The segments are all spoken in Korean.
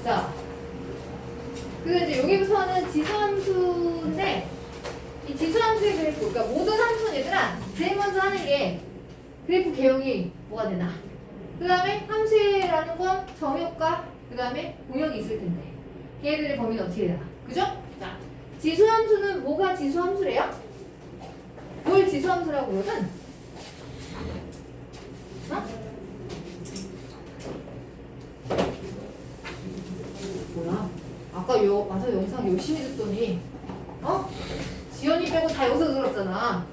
자, 그리고 이제 여기부터는 지수함수인데 이 지수함수의 그래프, 그러니까 모든 함수는 얘들아 제일 먼저 하는 게 그래프 개형이 뭐가 되나. 그 다음에 함수라는 건 정역과 그 다음에 공역이 있을 텐데 걔네들의 범위는 어떻게 되나. 그죠? 자, 지수함수는 뭐가 지수함수래요? 뭘 지수함수라고 그러든? 어? 뭐야? 아까 와서 영상 열심히 듣더니 지연이 빼고 다 여기서 들었잖아.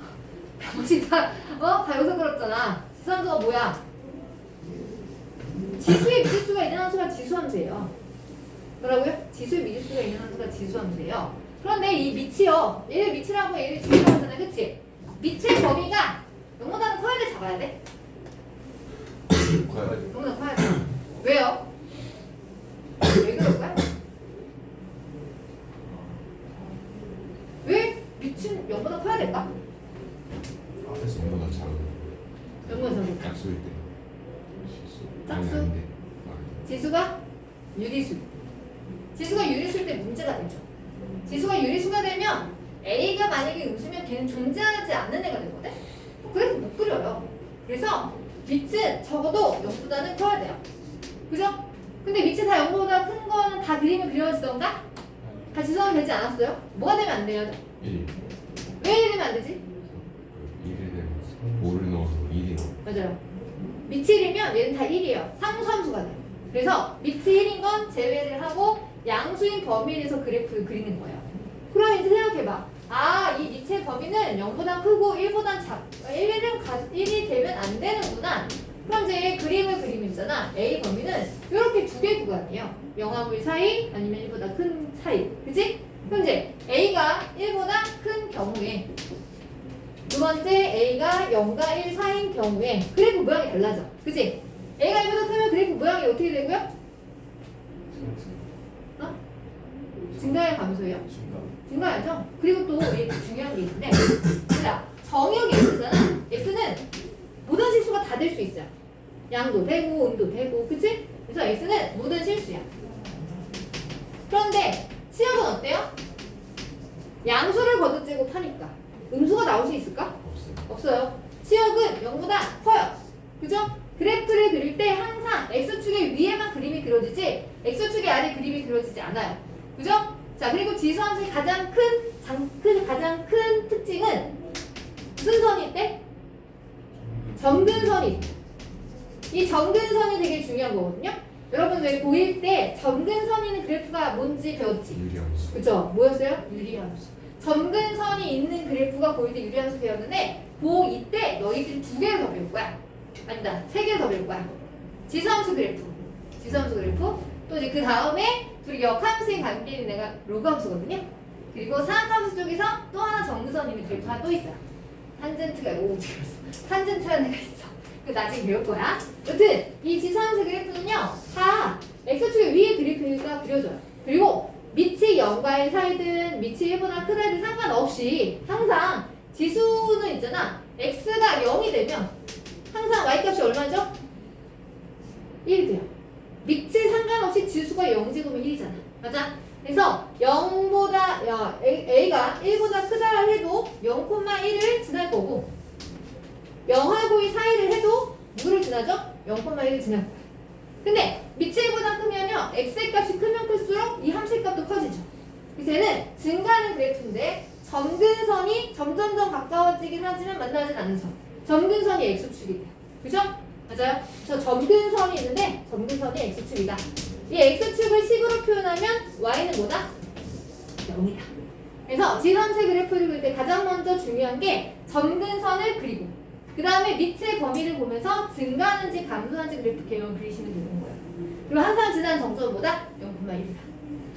혹시 다 여기서 들었잖아. 지수함수가 뭐야? 지수의 미지수가 있는 함수가 지수함수예요. 뭐라고요? 지수의 미지수가 있는 함수가 지수함수예요. 그런데 이 밑이요. 얘를 밑이라고 얘를 뒤라고 하잖아요. 그치? 밑의 범위가 0보다는 커야 돼, 작아야 돼? 커야 돼. 0보다 커야 돼. 왜요? 왜 그럴까요? 왜 밑은 0보다 커야 될까? 앞에서 보다 작은. 0보다 작을까? 약수일 때. 짝수? 아닌데. 지수가 유리수. 지수가 유리수일 때 문제가 되죠. 지수가 유리수가 되면 A가 만약에 음수면 걔는 존재하지 않는 애가 되거든? 그래서 못 그려요. 그래서 밑은 적어도 0보다는 커야 돼요. 그죠? 근데 밑이 다 0보다 큰 거는 다 그림을 그려지던가? 다 지수가 되지 않았어요? 뭐가 되면 안 돼요? 1. 왜 1이 되면 안 되지? 1에 되면 5를 넣어서 1이 넣어. 맞아요. 밑이 1이면 얘는 다 1이에요. 상수함수가 돼요. 그래서 밑이 1인 건 제외를 하고 양수인 범위에서 그래프를 그리는 거예요. 그럼 이제 생각해봐. 아, 이 밑의 범위는 0보다 크고 1보다 1이 되면 안 되는구나. 그럼 이제 그림을 그리면 있잖아. A 범위는 이렇게 두 개 구간이에요. 0하고 1 사이 아니면 1보다 큰 사이. 그치? 그럼 이제 A가 1보다 큰 경우에 두 번째 A가 0과 1 사이인 경우에 그래프 모양이 달라져. 그치? A가 1보다 크면 그래프 모양이 어떻게 되고요? 증가의 감소예요. 증가하죠? 그리고 또 중요한 게 있는데 자, 정역이 X잖아. X는 모든 실수가 다 될 수 있어요. 양도 되고 음도 되고 그치? 그래서 X는 모든 실수야. 그런데 치역은 어때요? 양수를 거듭제곱하니까 음수가 나올 수 있을까? 없어요. 치역은 0보다 커요. 그죠? 그래프를 그릴 때 항상 X축의 위에만 그림이 그려지지 X축의 아래 그림이 그려지지 않아요. 그죠? 자, 그리고 지수함수의 가장 큰 특징은 무슨 선이 있대? 점근선이 있대. 이 점근선이 되게 중요한 거거든요. 여러분 왜 고1 때 점근선이 있는 그래프가 뭔지 배웠지? 유리함수. 그죠? 뭐였어요? 유리함수. 점근선이 있는 그래프가 고1 때 유리함수 배웠는데 고2 때 너희들이 2개를 더 배울 거야. 아니다, 3개를 더 배울 거야. 지수함수 그래프. 또 이제 그 다음에 우리 역함수의 관계인 애가 로그함수거든요. 그리고 사각함수 쪽에서 또 하나 점근선 있는 그래프가 또 있어요. 탄젠트라는 애가 있어. 그 나중에 배울 거야. 여튼 이 지수함수 그래프는요 다 X축의 위에 그래프가 그려져요. 그리고 밑이 0과 1 사이든 밑이 1보다 크다든 상관없이 항상 지수는 있잖아. X가 0이 되면 항상 Y값이 얼마죠? 1이 돼요. 밑이 상관없이 지수가 0제곱이면 1이잖아. 맞아? 그래서 0보다 A가 1보다 크다 해도 0,1을 지날 거고 0하고 2 사이를 해도 누구를 지나죠? 0,1을 지날 거야. 근데 밑이 1보다 크면요 X의 값이 크면 클수록 이 함수의 값도 커지죠. 그래서 얘는 증가하는 그래프인데 점근선이 점점점 가까워지긴 하지만 만나진 않는 선. 점근선이 X축이 돼요. 그죠? 맞아요? 저 점근선이 있는데 점근선이 X축이다. 이 X축을 식으로 표현하면 Y는 뭐다? 0이다. 그래서 지수함수의 그래프를 그릴 때 가장 먼저 중요한 게 점근선을 그리고 그 다음에 밑의 범위를 보면서 증가하는지 감소하는지 그래프 개형을 그리시면 되는 거예요. 그리고 항상 지난 정점보다 0,1이다.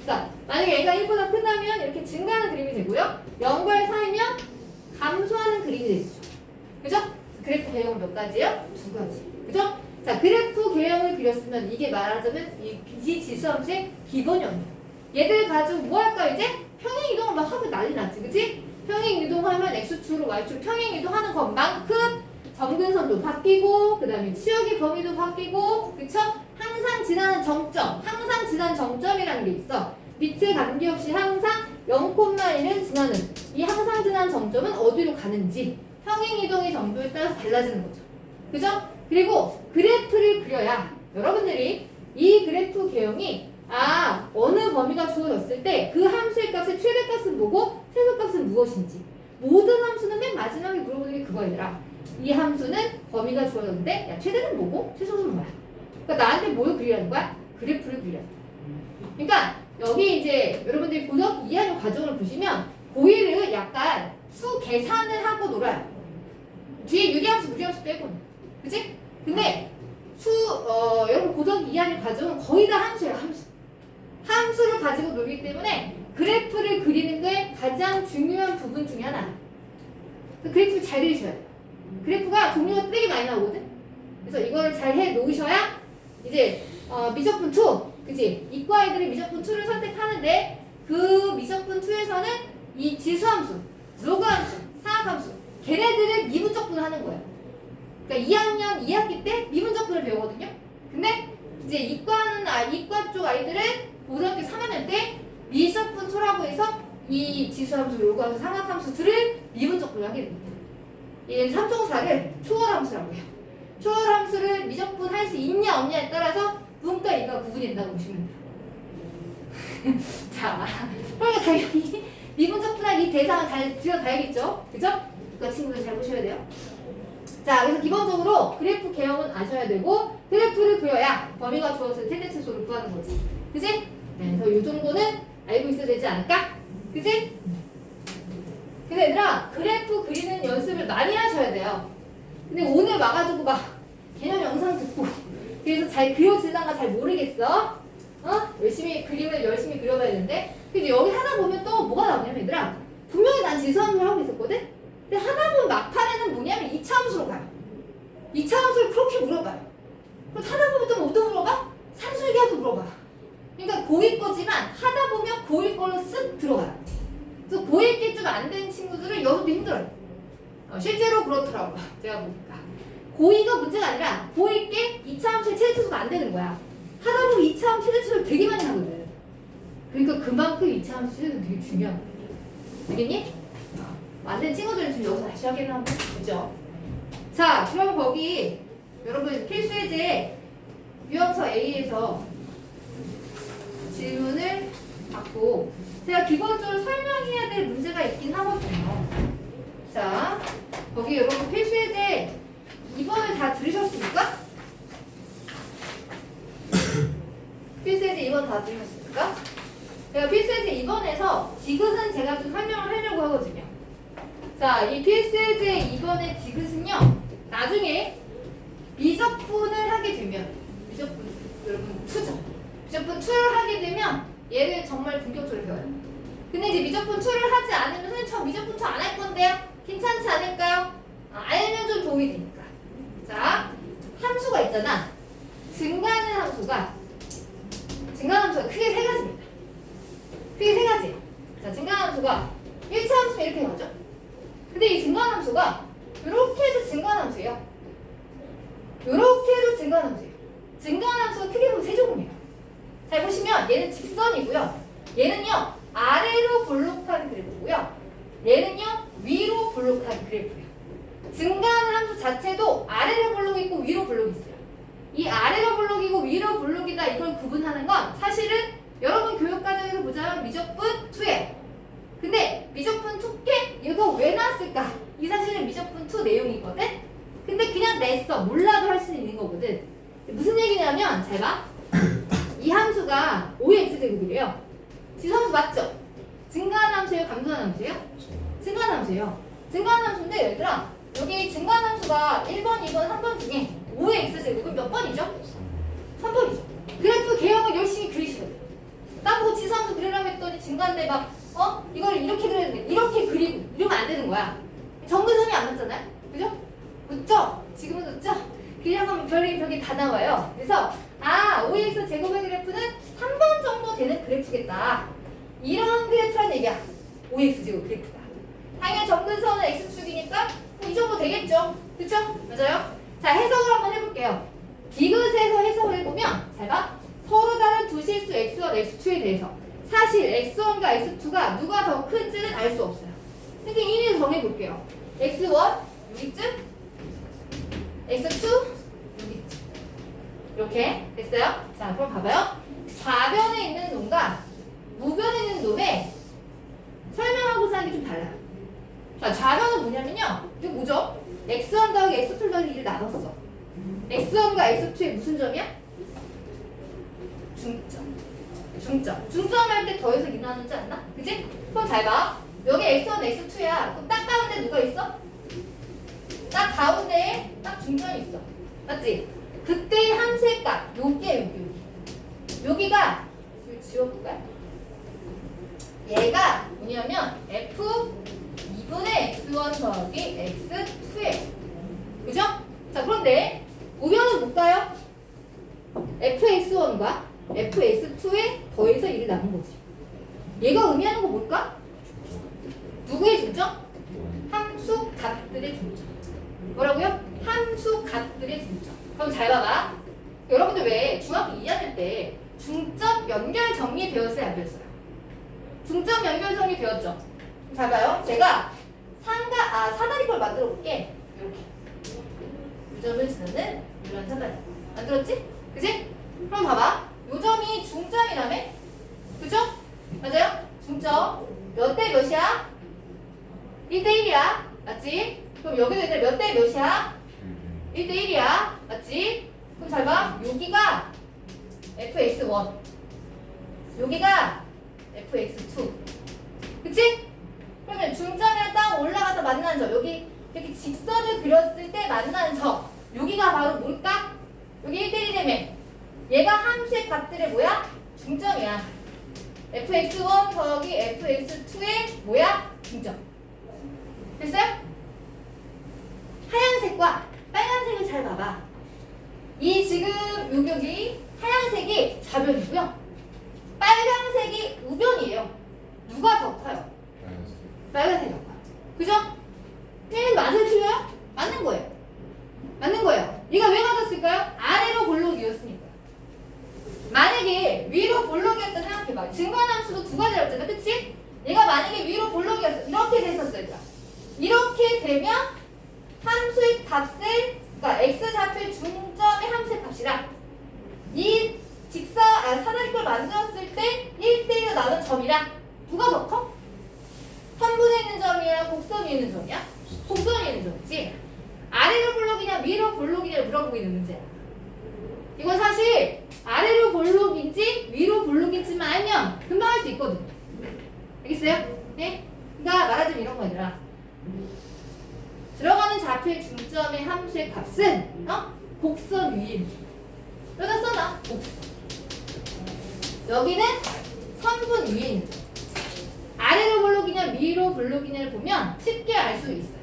그러니까 만약에 A가 1보다 크다면 이렇게 증가하는 그림이 되고요. 0과 1 사이면 감소하는 그림이 되죠. 그죠? 그래프 개형은 몇 가지예요? 2가지. 그죠? 자, 그래프 개형을 그렸으면 이게 말하자면 이 지수함수의 기본형이에요. 얘들 가지고 뭐 할까 이제? 평행 이동을 막 하고 난리 났지. 그치? 평행 이동하면 X축으로 Y축 평행 이동하는 것만큼 점근선도 바뀌고 그 다음에 치역의 범위도 바뀌고 그쵸? 항상 지나는 정점, 항상 지난 정점이라는 게 있어. 밑에 관계없이 항상 0,1은 지나는 이 항상 지난 정점은 어디로 가는지 평행이동의 정도에 따라서 달라지는 거죠. 그죠? 그리고 그래프를 그려야 여러분들이 이 그래프 개형이 어느 범위가 주어졌을 때 그 함수의 값의 최대값은 뭐고 최소값은 무엇인지 모든 함수는 맨 마지막에 물어보는 게 그거 얘들아. 이 함수는 범위가 주어졌는데 야 최대는 뭐고 최소는 뭐야. 그러니까 나한테 뭘 그리라는 거야? 그래프를 그려. 그러니까 여기 이제 여러분들이 고등학교 2학년 과정을 보시면 고1은 약간 수 계산을 하고 놀아요. 뒤에 유리함수 무리함수 빼고는. 그치? 근데 여러분 고등학교 2학년 과정은 거의 다 함수예요. 함수를 가지고 놀기 때문에 그래프를 그리는 게 가장 중요한 부분 중에 하나야. 그래프를 잘 그리셔야 돼요. 그래프가 종류가 되게 많이 나오거든? 그래서 이거를 잘 해 놓으셔야 이제 미적분 2, 그치? 이과 아이들이 미적분 2를 선택하는데 그 미적분 2에서는 이 지수함수, 로그함수, 사각함수 걔네들을 미분적분을 하는 거예요. 그러니까 2학년 2학기 때 미분적분을 배우거든요. 근데 이제 이과 쪽 아이들은 고등학교 3학년 때 미적분 2라고 해서 이 지수함수, 로그함수, 사각함수들을 미분적분을 하게 됩니다. 얘는 3종사를 초월함수라고 해요. 초월함수를 미적분할 수 있냐 없냐에 따라서 문과 이가 구분이 된다고 보시면 돼요. 자, 그러니까 당연히 미분적분할 이 대상을 잘 들여다야겠죠? 그죠? 그러니까 친구들 잘 보셔야 돼요. 자, 그래서 기본적으로 그래프 개형은 아셔야 되고 그래프를 그려야 범위가 주어서 최대 최소를 구하는 거지. 그지? 네, 그래서 이 정도는 알고 있어야 되지 않을까? 그지? 근데 얘들아 그래프 그리는 연습을 많이 하셔야 돼요. 근데 오늘 와가지고 막 개념 영상 듣고 그래서 잘 그려지다가 잘 모르겠어. 열심히 그림을 열심히 그려봐야 되는데 근데 여기 하다 보면 또 뭐가 나오냐면 얘들아 분명히 난 지수함수를 하고 있었거든? 근데 하다 보면 막판에는 뭐냐면 2차 함수로 가요. 2차 함수를 그렇게 물어봐요. 그럼 하다 보면 또 뭐 물어봐? 산술기하도 물어봐. 그러니까 고2 거지만 하다 보면 고1 걸로 쓱 들어가요. 그래서 고1 게 좀 안 된 친구들은 여기도 힘들어요. 실제로 그렇더라고요. 제가 보니까. 고2가 문제가 아니라 고1 게 2차 함수의 최대치수가 안 되는 거야. 하다 보면 2차 함수 최대치수를 되게 많이 하거든. 그러니까 그만큼 2차 함수 최대치수가 되게 중요한 거야. 알겠니? 안 된 친구들은 지금 여기서 다시 하겠나 한번 보죠. 자, 그럼 거기 여러분 필수예제 유형서 A에서 질문을 받고 제가 기본적으로 설명해야 될 문제가 있긴 하거든요. 자, 거기 여러분 필수예제 2번을 다 들으셨습니까? 필수예제 2번 다 들으셨습니까? 제가 필수예제 2번에서 디귿은 제가 좀 설명을 하려고 하거든요. 자, 이 필수예제 2번의 디귿은요 나중에 미적분을 하게 되면 미적분 여러분 2죠. 미적분 2를 하게 되면 얘를 정말 본격적으로 배워요. 근데 이제 미적분 2를 하지 않으면 선생님 저 미적분 2 안 할 건데요? 괜찮지 않을까요? 알면 좀 도움이 되니까. 자, 함수가 있잖아. 증가하는 함수가 크게 세 가지입니다. 크게 세 가지예요. 자, 증가하는 함수가 1차 함수면 이렇게 나오죠? 근데 이 증가하는 함수가 이렇게 해도 증가하는 함수예요. 이렇게 해도 증가하는 함수예요. 증가하는 함수가 크게 보면 세 종류예요. 잘 보시면 얘는 직선이고요. 얘는요 아래로 볼록한 그래프고요. 얘는요 위로 볼록한 그래프예요. 증가하는 함수 자체도 아래로 볼록이 있고 위로 볼록이 있어요. 이 아래로 볼록이고 위로 볼록이다 이걸 구분하는 건 사실은 여러분 교육과정에서 보자면 미적분 2예요. 근데 미적분 2게 이거 왜 나왔을까? 이 사실은 미적분 2 내용이거든? 근데 그냥 냈어. 몰라도 할 수 있는 거거든. 무슨 얘기냐면 잘 봐. 이 함수가 5의 x제곱이래요. 지수함수 맞죠? 증가하는 함수예요? 감소하는 함수예요? 증가하는 함수예요. 증가하는 함수인데 얘들아 여기 증가하는 함수가 1번, 2번, 3번 중에 5의 x제곱은 몇 번이죠? 3번이죠. 그래프 개형을 열심히 그리시거든. 나보고 지수함수 그리라고 했더니 증가인데 막 이걸 이렇게 그려야 돼. 이렇게 그리고 이러면 안 되는 거야. 정근선이 안 맞잖아요? 그죠? 웃죠? 지금은 웃죠? 그냥 하면 별이 다 나와요. 그래서 5x 제곱의 그래프는 3번 정도 되는 그래프겠다. 이런 그래프란 얘기야. 5x 제곱 그래프가. 당연히 정근선은 x축이니까 이 정도 되겠죠? 그쵸? 맞아요? 자, 해석을 한번 해볼게요. 디귿에서 해석을 해보면 잘 봐. 서로 다른 두 실수 x2에 대해서 사실 x1과 x2가 누가 더 큰지는 알 수 없어요. 그러니까 이미 정해볼게요. x1 여기쯤, x2 여기쯤. 이렇게 됐어요? 자, 그럼 봐봐요. 좌변에 있는 놈과 우변에 있는 놈의 설명하고자 하는 게 좀 달라요. 자, 좌변은 뭐냐면요. 이게 뭐죠? x1 더하기 x2 더하기 1을 나눴어. x1과 x2의 무슨 점이야? 중점. 중점할 때 더해서 2 나누지 않나? 그치? 그럼 잘 봐. 여기 x1, x2야. 그럼 딱 가운데 누가 있어? 딱 가운데에 딱 중점이 있어. 맞지? 그때의 함수의 값. 여기야. 여기가 이거 지워볼까요? 얘가 뭐냐면 f 2분의 x1 더하기 x2예요. 그죠? 자, 그런데 우변은 뭘까요? fx1과 fx2에 더해서 1을 나눈 거지. 얘가 의미하는 거 뭘까? 누구의 중점? 함수 값들의 중점. 뭐라고요? 함수 값들의 중점. 그럼 잘 봐봐. 여러분들 왜 중학교 2학년 때 중점 연결 정리 배웠어요? 안 배웠어요? 중점 연결 정리 배웠죠? 잘 봐요. 제가 사다리꼴 만들어 볼게. 이렇게. 요점을 지나는 이런 사다리. 만들었지? 그지? 그럼 봐봐. 요점이 중점이라며? 그죠? 맞아요? 중점. 몇 대 몇이야? 1대1이야. 맞지? 그럼 여기도 이제 몇 대 몇이야? 1대1이야. 맞지? 그럼 잘 봐. 여기가 fx1. 여기가 fx2. 그치? 그러면 중점이랑 딱 올라가서 만나는 점. 여기 이렇게 직선을 그렸을 때 만나는 점. 여기가 바로 뭘까? 여기 1대1이라며. 얘가 함수의 값들의 뭐야? 중점이야. fx1 더하기 fx2의 뭐야? 중점. 됐어요? 하얀색과 빨간색을 잘 봐봐. 이 지금 여기 하얀색이 좌변이고요. 빨간색이 우변이에요. 누가 더 커요? 빨간색이 더 커요. 그죠? 얘는 맞아요, 틀려요? 맞는 거예요. 맞는 거예요. 얘가 왜 맞았을까요? 아래로 볼록이었으니까. 만약에 위로 볼록이었다 생각해봐. 증가함수도 두 가지라고 했잖아. 그치? 얘가 만약에 위로 볼록이었어. 이렇게 됐었어요. 이렇게 되면 함수의 값을, 그러니까 x좌표의 중점의 함수의 값이랑 이 사다리꼴 만들었을 때 1대1로 나눈 점이랑 누가 더 커? 선분에 있는 점이랑 곡선에 있는 점이야? 곡선에 있는 점이지. 아래로 볼록이냐 위로 볼록이냐 물어보고 있는 문제야. 이건 사실 아래로 볼록인지 위로 볼록인지만 알면 금방 할 수 있거든. 알겠어요? 네? 그러니까 말하자면 이런 거 얘들아. 들어가는 좌표의 중점의 함수의 값은 곡선 위에 있는 점. 여기다 써놔. 곡선. 여기는 선분 위에 있는 점. 아래로 볼록이냐 위로 볼록이냐를 보면 쉽게 알 수 있어요.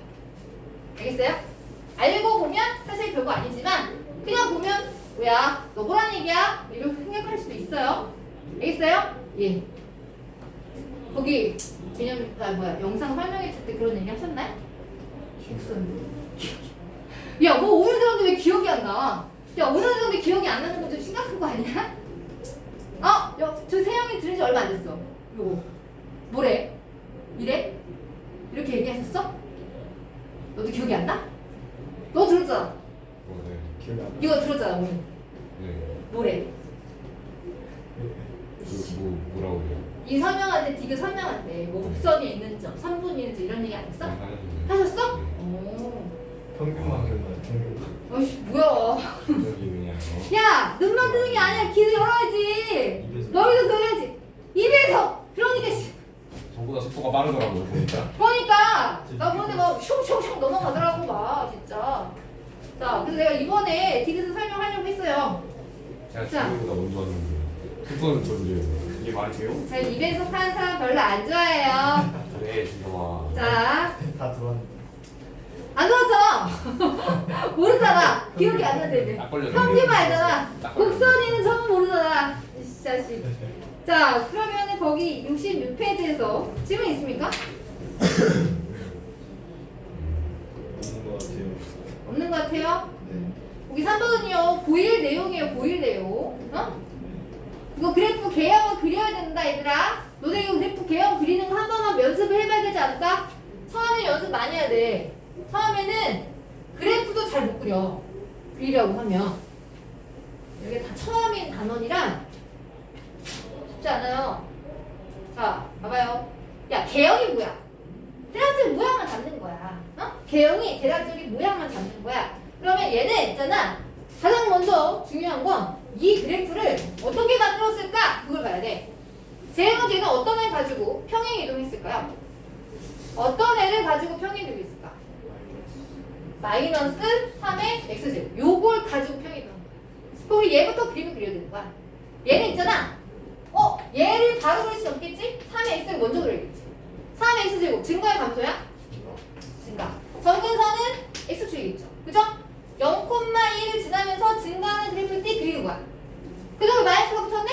알겠어요? 알고 보면 사실 별거 아니지만 그냥 보면 뭐야 너 뭐란 얘기야? 이렇게 생각할 수도 있어요. 알겠어요? 예. 거기 영상 설명했을 때 그런 얘기 하셨나요? 야, 뭐 오늘 들었는데 왜 기억이 안 나? 야, 오늘 들었는데 기억이 안 나는 건 좀 심각한 거 아니야? 저 세영이 들은 지 얼마 안 됐어. 요거 뭐래? 이래? 이렇게 얘기하셨어? 너도 기억이 안 나? 너 들었잖아. 네. 기억이 안 나. 이거 들었잖아 오늘. 네. 뭐래? 뭐라고 해요? 이 설명할 때 디귿 설명할 때 뭐 곡선이 있는 점, 선분이 있는 점 이런 얘기 안 했어? 하셨어? 오. 평균만 기억나요. 평균. 어이씨 뭐야? 저기 그냥 야 눈만 뜨는 게 아니야. 귀를 열어야지. 머리도 들어야지. 입에서. 그러니까 저보다 속도가 빠르더라고요 보니까. 그러니까 나 보는데 막 슝슝슝 넘어가더라고 막 진짜. 자 그래서 내가 이번에 디귿을 설명하려고 했어요. 제가 자. 지금보다 먼저 왔는데 속도는 저도요. 이게 말이 돼요? 저 입에서 사는 사람 별로 안 좋아해요. 그래 진짜 와. 자 다 들어왔는데. 안 들었잖아. 모르잖아. 기억이 안 나는데. 딱 걸려. 평균만 알잖아. 딱 걸려. 곡선이는 점은 모르잖아. 이 자식. 자 그러면은 거기 66페이지에서 질문 있습니까? 없는 것 같아요. 없는 것 같아요? 네. 거기 3번은요 고일 내용이에요. 고일 내용. 이거 그래프 개형을 그려야 된다 얘들아. 너네 이거 그래프 개형 그리는 거 한 번만 연습을 해봐야 되지 않을까? 처음에 연습 많이 해야 돼. 처음에는 그래프도 잘 못 그리려고 하면 이게 다 처음인 단원이라 쉽지 않아요. 자, 봐봐요. 야, 개형이 뭐야? 대략적인 모양만 잡는 거야. 어? 개형이 대략적인 모양만 잡는 거야. 그러면 얘는 있잖아. 가장 먼저 중요한 건 이 그래프를 어떻게 만들었을까? 그걸 봐야 돼. 제일 먼저 얘는 어떤 애를 가지고 평행 이동했을까요? 어떤 애를 가지고 평행 이동했을까? 마이너스 3의 x제곱. 요걸 가지고 평행 이동. 그럼 우리 얘부터 그림을 그려야 되는 거야. 얘는 있잖아. 얘를 바로 그릴 수 없겠지? 3의 x를 먼저 그려야겠지. 3의 x제곱. 증가의 감소야? 증가. 점근선은 x축이겠죠. 그죠? 0,1을 지나면서 증가하는 그래프를 띠 그리는 거야. 그 다음에 마이너스가 붙었네?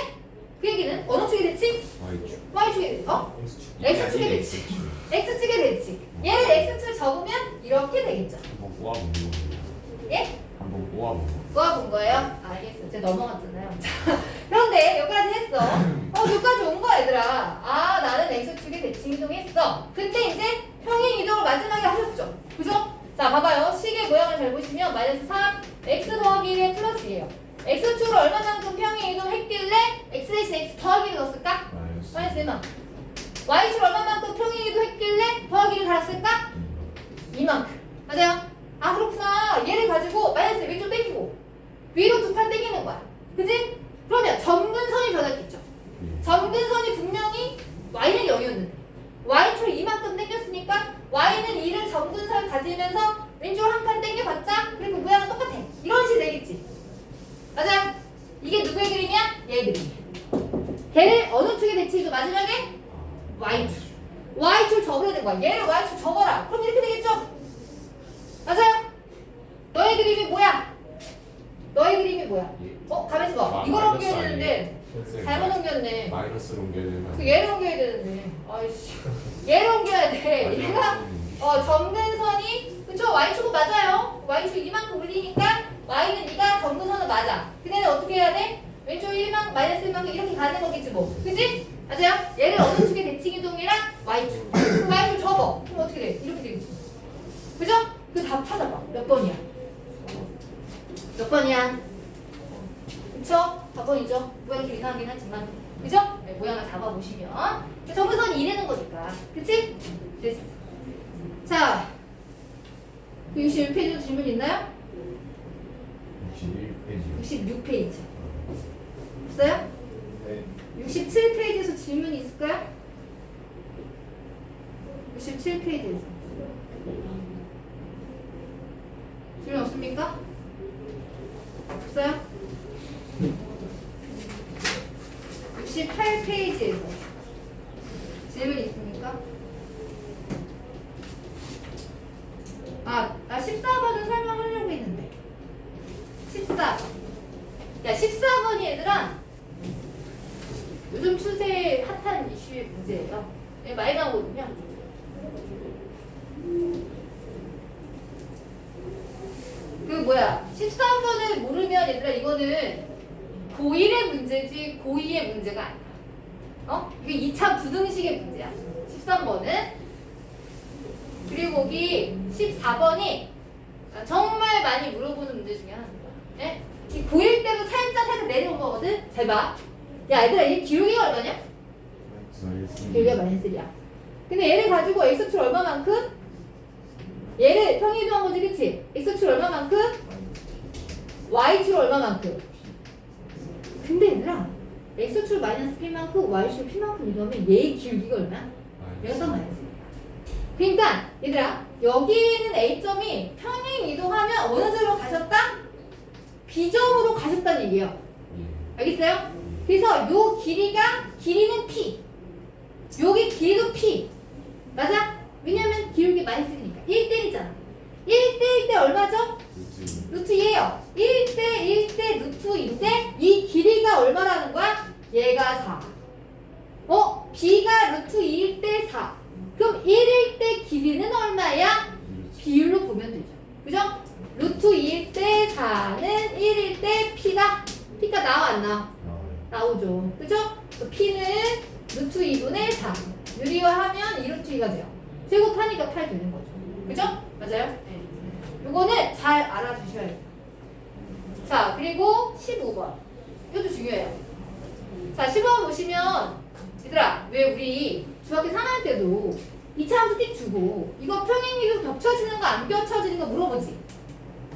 그 얘기는 어느 축이 됐지? Y축. y축이 됐지. x축이 됐지. x축이 됐지. 얘를 x축 적으면 이렇게 되겠죠. 한번 꼬아본 거. 예? 한번 꼬아본 거. 꼬아본 거예요? 알겠어. 제가 넘어갔잖아요. 그런데 여기까지 했어. 여기까지 온 거야 얘들아. 아, 나는 x축에 대칭 이동했어. 근데 이제 평행 이동을 마지막에 하셨죠. 그죠? 자, 봐봐요. 식의 모양을 잘 보시면 마이너스 3, x 더하기 1에 플러스 2예요. x축으로 얼마만큼 평행 이동했길래 x 대신 x 더하기 1을 넣었을까? 마이너스 1만큼. y축으로 얼마만큼 평행 이동했길래 더하기 1을 달았을까? 이만큼. 맞아요? 아, 그렇구나. 얘를 가지고 마이너스 위로 땡기고 위로 두 칸 땡기는 거야. 그지? 그러면 점근선이 변했겠죠. 점근선이 분명히 y는 0이었는데 y축을 이만큼 땡겼으니까 y는 2를 점근선을 가지면서 왼쪽으로 한 칸 땡겨봤자 그리고 모양은 똑같아. 이런 식이 되겠지. 맞아요? 이게 누구의 그림이야? 얘의 그림이야. 걔를 어느 축에 대칭해줘? 마지막에 y축. y축 적어야 되는 거야. 얘를 y축 적어라. 그럼 이렇게 되겠죠? 맞아요? 너의 그림이 뭐야? 너의 그림이 뭐야? 가만있어 봐. 이걸 옮겨야 되는데 잘못 옮겼네. 마이너스로 옮겨야 되면. 그 얘를 옮겨야 되는데. 아이씨. 얘를 옮겨야 돼. 얘가 점근선이 그쵸? y축은 맞아요. y축 이만큼 올리니까 y는 네가 점근선은 맞아. 근데 어떻게 해야 돼? 왼쪽 1만 마이너스 1만큼 이렇게 가는 거겠지 뭐. 그치? 맞아요? 얘를 어느 축의 대칭 이동이랑 y축. 그럼 y축 접어. 그럼 어떻게 돼? 이렇게 되겠지. 그죠? 그 답 찾아봐. 몇 번이야? 몇 번이야? 그쵸? 4번이죠? 모양이 좀 이상하긴 하지만. 그죠? 네, 모양을 잡아보시면. 점근선이 이래는 거니까. 그치? 됐어. 자, 61페이지도 질문 있나요? 61페이지. 66페이지. 없어요? 네. 67페이지에서 질문이 있을까요? 67페이지에서. 질문 없습니까? 없어요? 68페이지에서 질문 있습니까? 나 14번은 설명하려고 했는데 14번. 야, 14번이 얘들아 요즘 추세의 핫한 이슈의 문제예요. 많이 나오거든요. 그 뭐야 13번을 모르면 얘들아 이거는 고1의 문제지 고2의 문제가 아니야. 이게 2차 부등식의 문제야 13번은. 그리고 여기 14번이 정말 많이 물어보는 문제 중에 하나입니다. 네? 이 고1 때도 살짝 내려온 거거든. 잘 봐. 야 얘들아 이 기울기가 얼마냐? 기울기가 마이너스 1이야. 근데 얘를 가지고 x축 얼마만큼? 얘를 평행 이동한 거지, 그치? x축 얼마만큼? y축 얼마만큼? 근데 얘들아 x축 마이너스 p만큼 y축 p만큼 이동하면 얘의 기울기가 얼마야? 얘가 딱 마이너스 1이야. 그러니까 얘들아 여기 있는 A점이 평행 이동하면 어느 점으로 가셨다? B점으로 가셨다는 얘기예요. 알겠어요? 그래서 요 길이는 P. 여기 길이도 P. 맞아? 왜냐면 기울기 마이너스 1이니까 1대1이잖아. 1대1 대 얼마죠? 루트 2예요. 1대1대 루트 2인데 이 길이가 얼마라는 거야? 얘가 4. B가 루트 2일 때 4. 그럼 1일 때 길이는 얼마야? 비율로 보면 되죠. 그죠? 루트 2일 때 4는 1일 때 P가 나와 안 나와? 나오죠. 그죠? 그래서 P는 루트 2분의 4. 유리화하면 2 루트 2가 돼요. 제곱하니까 8 되는 거죠. 그죠? 맞아요? 네. 요거는 잘 알아주셔야 돼요. 자, 그리고 15번. 이것도 중요해요. 자, 15번 보시면 얘들아, 왜 우리 중학교 3학년 때도 2차 함수 띡 주고 이거 평행이동 겹쳐지는 거 안 겹쳐지는 거 물어보지.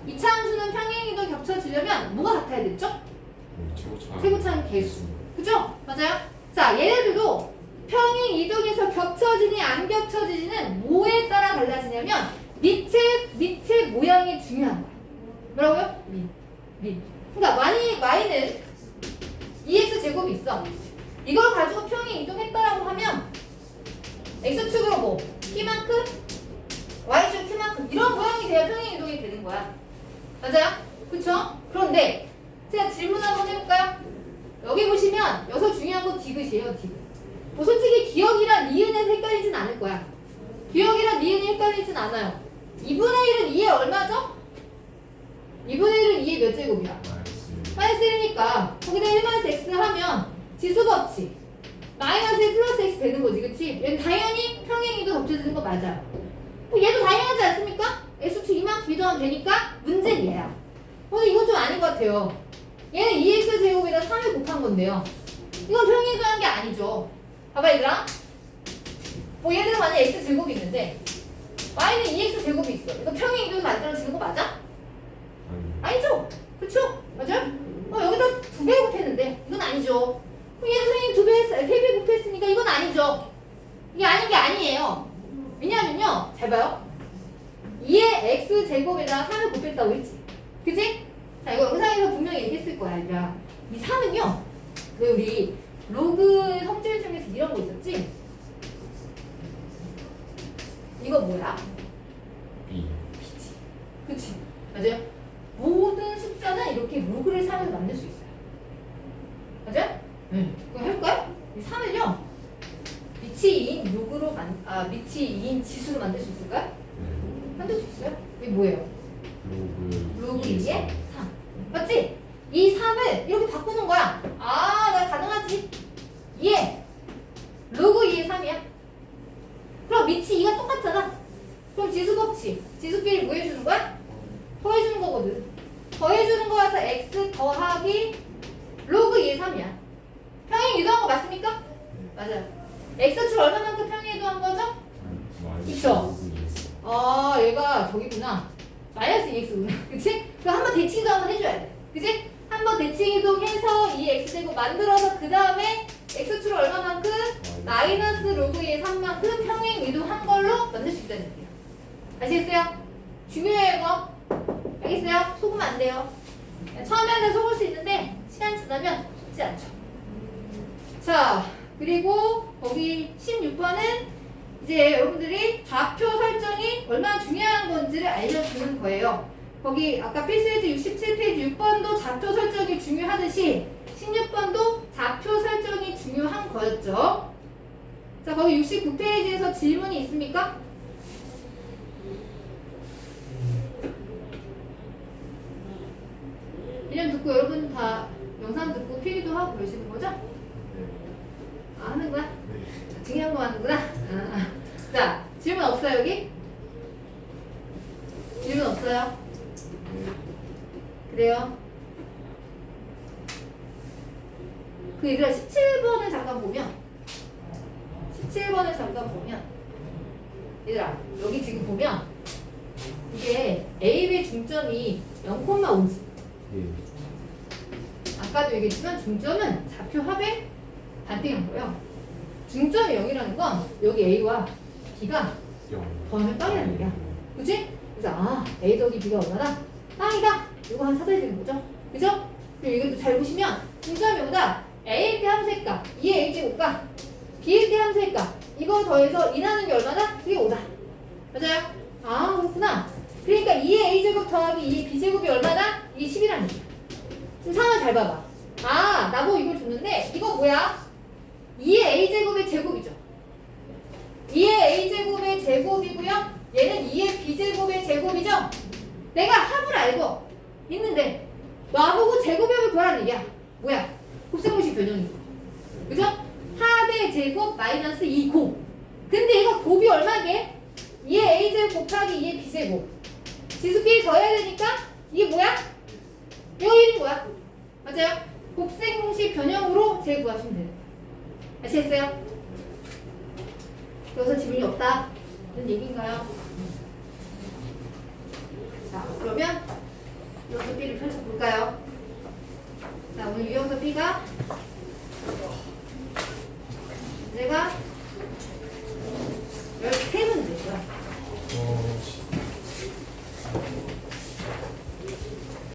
2차 함수는 평행이동 겹쳐지려면 뭐가 같아야 됐죠? 최고차는 개수. 그죠? 맞아요? 자, 얘네들도 평행 이동에서 겹쳐지니 안 겹쳐지지는 뭐에 따라 달라지냐면 밑의 모양이 중요한 거야. 뭐라고요? 밑. 그러니까 y는 2x 제곱이 있어. 이걸 가지고 평행 이동했다라고 하면 x축으로 뭐 키만큼, y축 키만큼 이런 모양이 돼야 평행 이동이 되는 거야. 맞아요? 그쵸? 그런데 제가 질문 한번 해볼까요? 여기 보시면 여기서 중요한 건 디귿이에요. 디귿. 뭐 솔직히 기억이랑 니은에서 헷갈리진 않을 거야. 기억이랑 니은이 헷갈리진 않아요. 2분의 1은 2에 얼마죠? 2분의 1은 2에 몇 제곱이야? 마이너스 1이니까 거기다 1 x 하면 지수법칙 마이너스 1 플러스 x 되는 거지. 그치? 얘는 당연히 평행이도 겹쳐지는 거 맞아요. 얘도 당연하지 않습니까? x축 이만큼 이동하면 되니까 문제는 얘야. 근데 이건 좀 아닌 것 같아요. 얘는 2x 제곱에다 3을 곱한 건데요. 이건 평행 이동한 게 아니죠. 봐봐 얘들아. 뭐 얘들은 만약에 x 제곱이 있는데 y는 2x 제곱이 있어. 이거 평행 이동이 만들어지는 거 맞아? 아니죠. 그쵸? 맞아요? 여기다 2배 곱했는데 이건 아니죠. 그럼 얘는 선생님 3배 곱했으니까 이건 아니죠. 이게 아닌 게 아니에요. 왜냐면요. 잘 봐요. 2의 x 제곱에다가 3을 곱했다고 했지. 그치? 자, 이거 영상에서 분명히 얘기했을 거야. 얘들아. 이 3은요. 왜 우리 로그 성질 중에서 이런 거 있었지? 이거 뭐야? B지. 그치? 맞아요? 모든 숫자는 이렇게 로그를 사용해서 만들 수 있어요. 맞아요? 네. 그거 해볼까요? 이 3을요. 밑이 2인 로그로 밑이 2인 지수로 만들 수 있을까요? 만들 수 있어요. 이게 뭐예요? 로그 2에 3. 맞지? 이 3을 이렇게 바꾸는 거야. 나 가능하지. 2에 로그 2에 3이야. 그럼 밑이 2가 똑같잖아. 그럼 지수법칙. 지수끼리 뭐 해주는 거야? 더해주는 거거든. 더해주는 거라서 x 더하기 로그 2에 3이야. 평행 이동한 거 맞습니까? 맞아요. x축 얼마만큼 평행 이동한 거죠? 그쵸? 얘가 저기구나. 마이너스 2x구나. 그치? 그럼 한번 대칭 이동 한번 해줘야 돼. 그치? 한번 대칭 이동해서 이 x제곱 만들어서 그 다음에 x축 얼마만큼? 마이너스 로그 2에 3만큼 평행 이동한 걸로 만들 수 있다는 얘기야. 아시겠어요? 중요해요 이거. 알겠어요? 속으면 안 돼요. 처음에는 속을 수 있는데 시간 지나면 쉽지 않죠. 자, 그리고 거기 16번은 이제 여러분들이 좌표 설정이 얼마나 중요한 건지를 알려주는 거예요. 거기 아까 필수예제 67페이지 6번도 좌표 설정이 중요하듯이 16번도 좌표 설정이 중요한 거였죠. 자, 거기 69페이지에서 질문이 있습니까? 이름 듣고 여러분 다 영상 듣고 필기도 하고 그러시는 거죠? 하는 거야? 중요한 거 하는구나? 자, 질문 없어요 여기? 질문 없어요? 그래요? 그 얘들아 17번을 잠깐 보면 17번을 잠깐 보면 얘들아 여기 지금 보면 이게 A, B 중점이 0,5지. 아까도 얘기했지만 중점은 좌표 합의 반띵한 거예요. 중점이 0이라는 건 여기 A와 B가 더하면 땅이라는 얘기야. 그치? 그래서 A 더하기 B가 얼마나? 땅이다. 이거 한 사다리 되는 거죠. 그죠? 그리고 이것도 잘 보시면 중점이 오다 A일 때 함수의 값 2의 A제곱과 B일 때 함수의 값 이거 더해서 인하는 게 얼마나? 그게 5다. 맞아요? 그렇구나. 그러니까 2의 A제곱 더하기 2의 B제곱이 얼마나? 이게 10이라는 얘기야. 지금 상황을 잘 봐봐. 나보고 이걸 줬는데 이거 뭐야? 2의 A제곱의 제곱이죠. 2의 A제곱의 제곱이고요. 얘는 2의 B제곱의 제곱이죠. 내가 합을 알고 있는데 나보고 제곱합을 구하라는 얘기야. 뭐야? 곱셈공식 변형이고. 그죠? 합의 제곱 마이너스 2곱. 근데 이거 곱이 얼마게? 2의 a제곱 곱하기 2의 b제곱. 지수끼리 더해야 되니까 이게 뭐야? 이거 1인 거야. 맞아요? 곱셈공식 변형으로 제 구하시면 돼요. 아시겠어요? 여기서 지분이 없다. 이런 얘기인가요? 자, 그러면 유형서 B를 펼쳐볼까요? 자, 오늘 유형서 B가